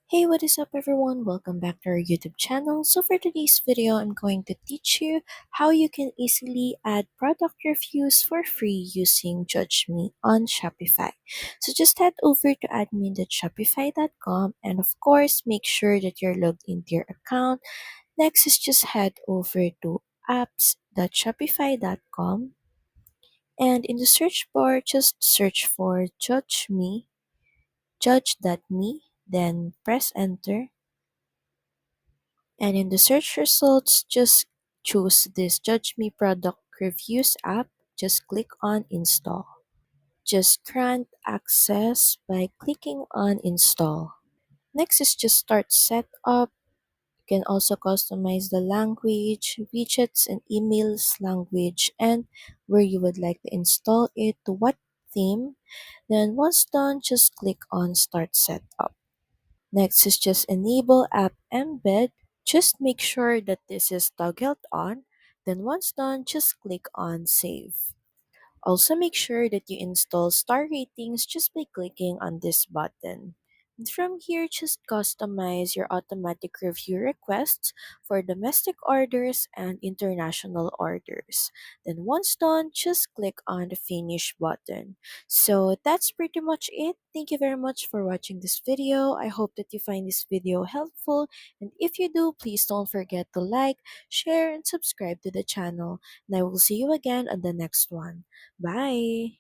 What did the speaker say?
Hey, what is up everyone? Welcome back to our YouTube channel. So for today's video, I'm going to teach you how you can easily add product reviews for free using judgeme on Shopify. So just head over to admin.shopify.com and of course, make sure that you're logged into your account. Next is just head over to apps.shopify.com and in the search bar, just search for judge.me, then press enter. And in the search results, just choose this Judge Me Product Reviews app. Just click on install. Just grant access by clicking on install. Next is just start setup. You can also customize the language, widgets, and emails language, and where you would like to install it, to what theme. Then once done, just click on start setup. Next is just enable app embed. Just make sure that this is toggled on. Then once done, just click on save. Also make sure that you install star ratings just by clicking on this button. And from here, just customize your automatic review requests for domestic orders and international orders. Then once done, just click on the finish button. So that's pretty much it. Thank you very much for watching this video. I hope that you find this video helpful. And if you do, please don't forget to like, share, and subscribe to the channel. And I will see you again on the next one. Bye.